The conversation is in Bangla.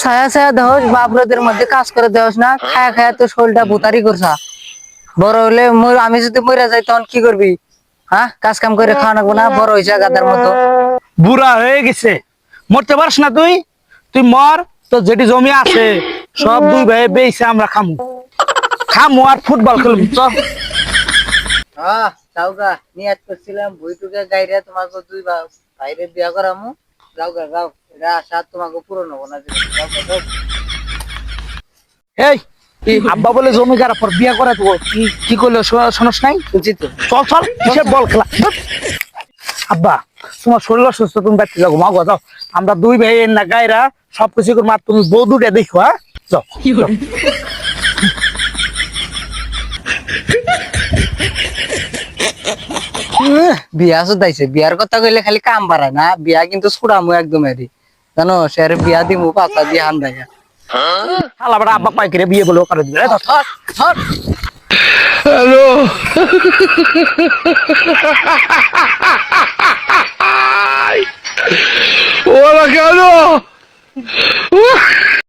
ছায়া ছায়া দেহস বাপরদের মধ্যে কাজ করে দেহস না, খায়া খায়া তো শরীরটা ভুতারি করছা। বড় হলে আমি যদি মরে যাই তখন কি করবি? হ্যাঁ, কাজ কাম করে খাওয়া লাগবো না? বড় হয়েছে গাদার মতো। বুড়া হয়ে গেছে, মরতে পারস না তুই? তুই মর, তো যেটি জমি আছে সব দুই ভাই বেইছে আমরা খামু। খামু আর ফুটবল খেলবো, চল। যাওগা নিয়াত করছিলাম ভুইটুকে গাইরে তোমাকে দুই ভাইরে বিয়া করামু। যাওগা যাও, এটা আশা তোমাকে পূরণ হবো না। এই আব্বা বলে জমি যারা পর বিয়া করে দেবো, কি কি করলো শোনস নাই? বুঝছি তো। চল চল, কিসের বল খেলা? আব্বা তোমার শরীর অসুস্থ, তুমি বাড়তে যাবো, মা গো যাও। আমরা দুই ভাই না গায়রা সবকিছু করে, মা তুমি বউ দুটা দেখো। হ্যাঁ যাও। বিয়া শুধাইছে, বিয়ার কথা কইলে খালি কাম বাড়ায় না, বিয়া কিন্তু ছুড়ামু একদম এরি, জানো সে বিয়া দিমু পাতা দিয়ে হান দেখা। শালা বেটা আব্বা পাই করে বিয়ে বলে করে দিবে। হ্যালো। ওরা কেন?